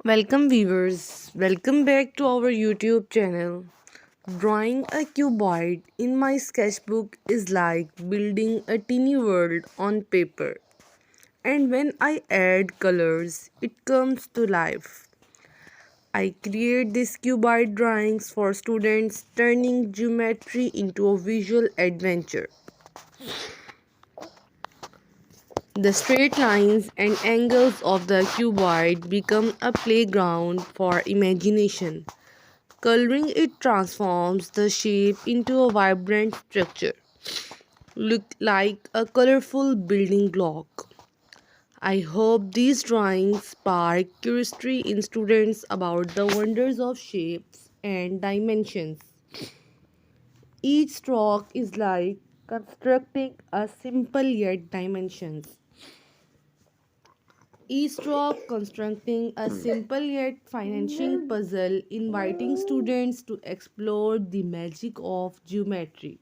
Welcome viewers, welcome back to our YouTube channel. Drawing a cuboid in my sketchbook is like building a teeny world on paper. And when I add colors, it comes to life. I create these cuboid drawings for students, turning geometry into a visual adventure. The straight lines and angles of the cuboid become a playground for imagination. Coloring it transforms the shape into a vibrant structure, look like a colorful building block. I hope these drawings spark curiosity in students about the wonders of shapes and dimensions. Each stroke is like constructing a simple yet dimensions. Each stroke constructing a simple yet financing puzzle, inviting students to explore the magic of geometry.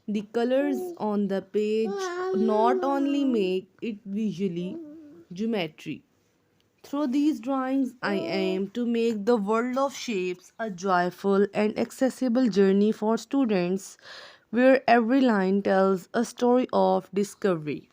The colors on the page not only make it visually geometry. Through these drawings, I aim to make the world of shapes a joyful and accessible journey for students where every line tells a story of discovery.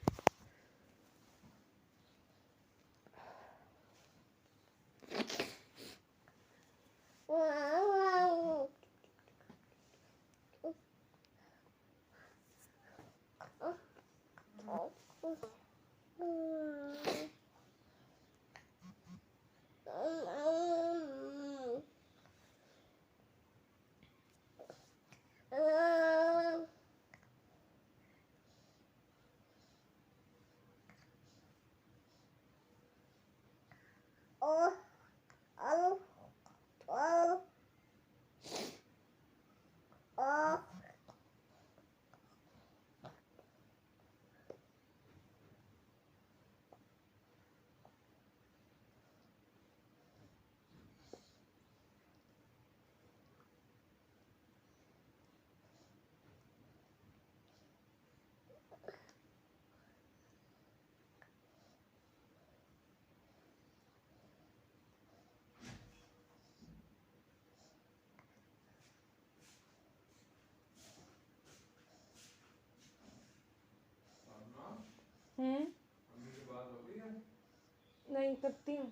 हम्म नहीं करती हूँ